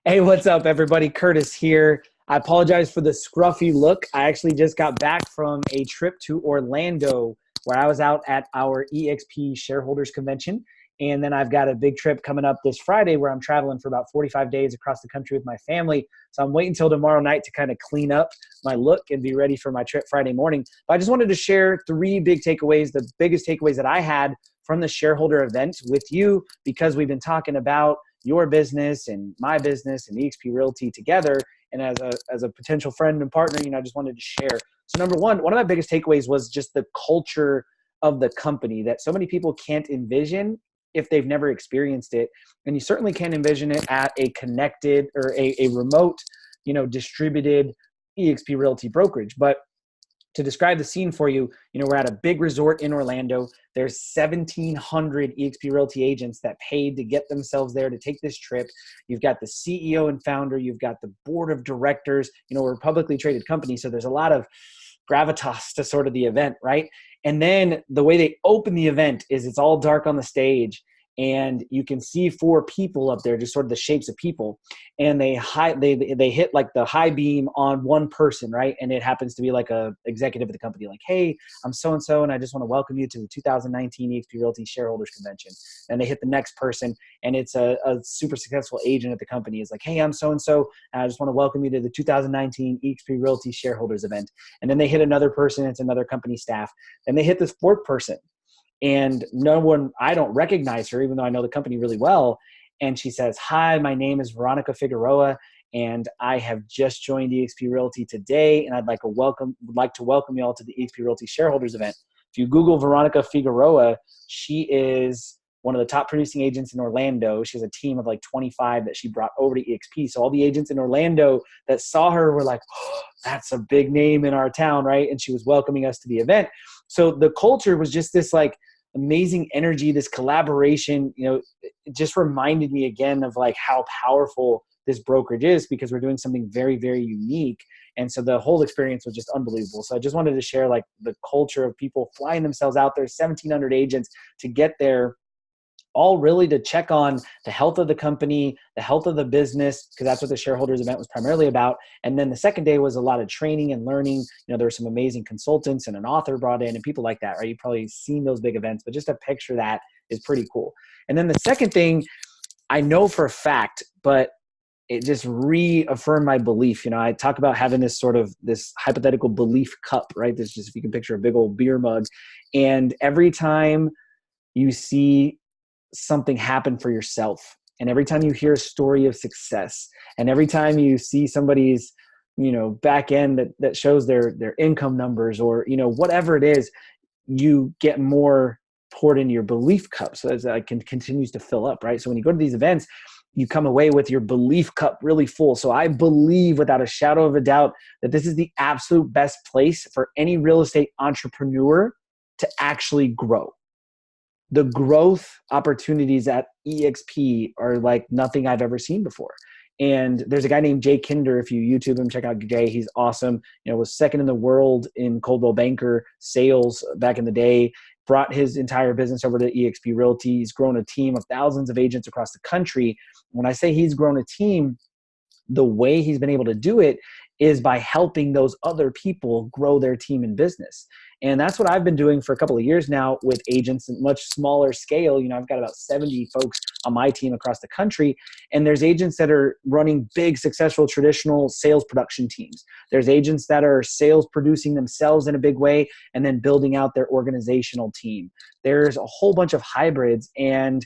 Hey, what's up, everybody? Kirtus here. I apologize for the scruffy look. I actually just got back from a trip to Orlando where I was out at our eXp Shareholders Convention. And then I've got a big trip coming up this Friday where I'm traveling for about 45 days across the country with my family. So I'm waiting until tomorrow night to kind of clean up my look and be ready for my trip Friday morning. But I just wanted to share three big takeaways, the biggest takeaways that I had from the shareholder event with you, because we've been talking about your business and my business and eXp Realty together. And as a potential friend and partner, I just wanted to share. So number one of my biggest takeaways was just the culture of the company that so many people can't envision if they've never experienced it. And you certainly can't envision it at a connected or a remote, distributed eXp Realty brokerage. But to describe the scene for you, we're at a big resort in Orlando. There's 1,700 eXp Realty agents that paid to get themselves there to take this trip. You've got the CEO and founder. You've got the board of directors. We're a publicly traded company, so there's a lot of gravitas to sort of the event, right? And then the way they open the event is it's all dark on the stage, and you can see four people up there, just sort of the shapes of people, and they hit like the high beam on one person, right? And it happens to be like a executive of the company, like, hey, I'm so and so, and I just want to welcome you to the 2019 eXp Realty Shareholders Convention. And they hit the next person, and it's a super successful agent at the company. Is like, hey, I'm so and so, and I just want to welcome you to the 2019 eXp Realty Shareholders event. And then they hit another person, it's another company staff, and they hit this fourth person. And I don't recognize her, even though I know the company really well. And she says, hi, my name is Veronica Figueroa, and I have just joined eXp Realty today, and I'd like to welcome you all to the eXp Realty Shareholders event. If you Google Veronica Figueroa, she is one of the top producing agents in Orlando. She has a team of like 25 that she brought over to eXp. So all the agents in Orlando that saw her were like, oh, that's a big name in our town, right? And she was welcoming us to the event. So the culture was just this like amazing energy, this collaboration. It just reminded me again of like how powerful this brokerage is, because we're doing something very, very unique. And so the whole experience was just unbelievable. So I just wanted to share like the culture of people flying themselves out there, 1,700 agents to get there, all really to check on the health of the company, the health of the business, because that's what the shareholders event was primarily about. And then the second day was a lot of training and learning. There were some amazing consultants and an author brought in and people like that, right? You've probably seen those big events, but just to picture that is pretty cool. And then the second thing, I know for a fact, but it just reaffirmed my belief. I talk about having this hypothetical belief cup, right? This just, if you can picture a big old beer mug. And every time you see something happen for yourself, and every time you hear a story of success, and every time you see somebody's back end that shows their income numbers, or whatever it is, you get more poured into your belief cup, so as it continues to fill up, right? So when you go to these events, you come away with your belief cup really full. So I believe without a shadow of a doubt that this is the absolute best place for any real estate entrepreneur to actually grow. The growth opportunities at eXp are like nothing I've ever seen before. And there's a guy named Jay Kinder. If you YouTube him, check out Jay. He's awesome. Was second in the world in Coldwell Banker sales back in the day. Brought his entire business over to eXp Realty. He's grown a team of thousands of agents across the country. When I say he's grown a team, the way he's been able to do it is by helping those other people grow their team in business. And that's what I've been doing for a couple of years now with agents at much smaller scale. I've got about 70 folks on my team across the country. And there's agents that are running big, successful, traditional sales production teams. There's agents that are sales producing themselves in a big way and then building out their organizational team. There's a whole bunch of hybrids, and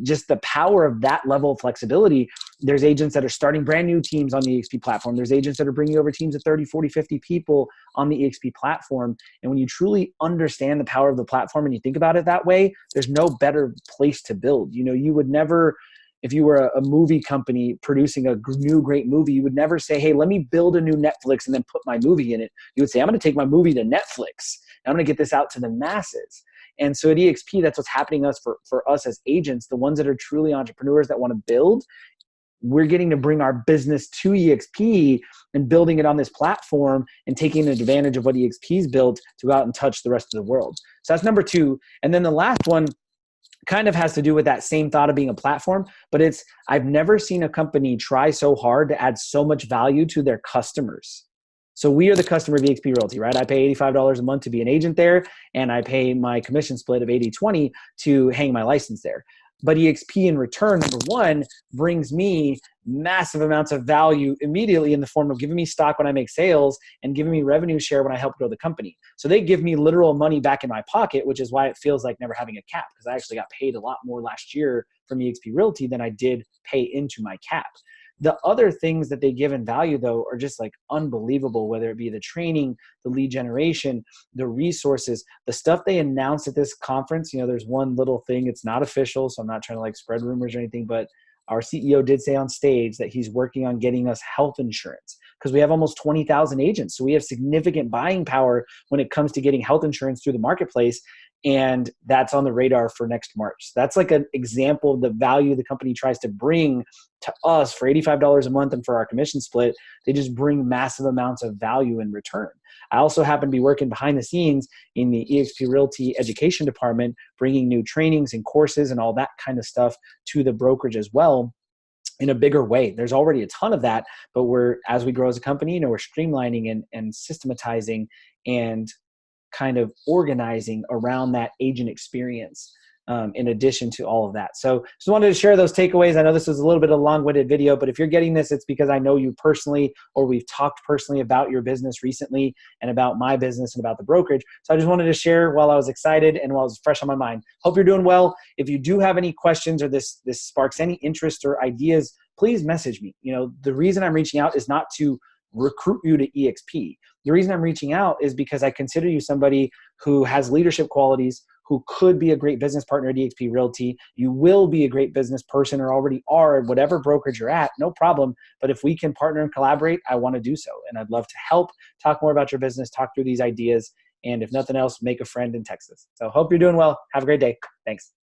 just the power of that level of flexibility. There's agents that are starting brand new teams on the eXp platform. There's agents that are bringing over teams of 30, 40, 50 people on the eXp platform. And when you truly understand the power of the platform and you think about it that way, there's no better place to build. You would never, if you were a movie company producing a new great movie, you would never say, hey, let me build a new Netflix and then put my movie in it. You would say, I'm going to take my movie to Netflix. I'm going to get this out to the masses. And so at eXp, that's what's happening for us as agents, the ones that are truly entrepreneurs that want to build. We're getting to bring our business to eXp and building it on this platform and taking advantage of what eXp's built to go out and touch the rest of the world. So that's number two. And then the last one kind of has to do with that same thought of being a platform, but I've never seen a company try so hard to add so much value to their customers. So we are the customer of eXp Realty, right? I pay $85 a month to be an agent there, and I pay my commission split of 80-20 to hang my license there. But eXp in return, number one, brings me massive amounts of value immediately in the form of giving me stock when I make sales and giving me revenue share when I help grow the company. So they give me literal money back in my pocket, which is why it feels like never having a cap, because I actually got paid a lot more last year from eXp Realty than I did pay into my cap. The other things that they give in value, though, are just like unbelievable, whether it be the training, the lead generation, the resources, the stuff they announced at this conference. You know, there's one little thing, it's not official, so I'm not trying to like spread rumors or anything, but our CEO did say on stage that he's working on getting us health insurance because we have almost 20,000 agents. So we have significant buying power when it comes to getting health insurance through the marketplace. And that's on the radar for next March. So that's like an example of the value the company tries to bring to us for $85 a month and for our commission split. They just bring massive amounts of value in return. I also happen to be working behind the scenes in the eXp Realty education department, bringing new trainings and courses and all that kind of stuff to the brokerage as well in a bigger way. There's already a ton of that, but as we grow as a company, you know, we're streamlining and systematizing and kind of organizing around that agent experience in addition to all of that. So just wanted to share those takeaways. I know this was a little bit of a long-winded video, but if you're getting this, it's because I know you personally, or we've talked personally about your business recently and about my business and about the brokerage. So I just wanted to share while I was excited and while it was fresh on my mind. Hope you're doing well. If you do have any questions or this sparks any interest or ideas, please message me. You know, the reason I'm reaching out is not to recruit you to eXp. The reason I'm reaching out is because I consider you somebody who has leadership qualities, who could be a great business partner at eXp Realty. You will be a great business person or already are at whatever brokerage you're at, no problem. But if we can partner and collaborate, I want to do so. And I'd love to help talk more about your business, talk through these ideas, and if nothing else, make a friend in Texas. So hope you're doing well. Have a great day. Thanks.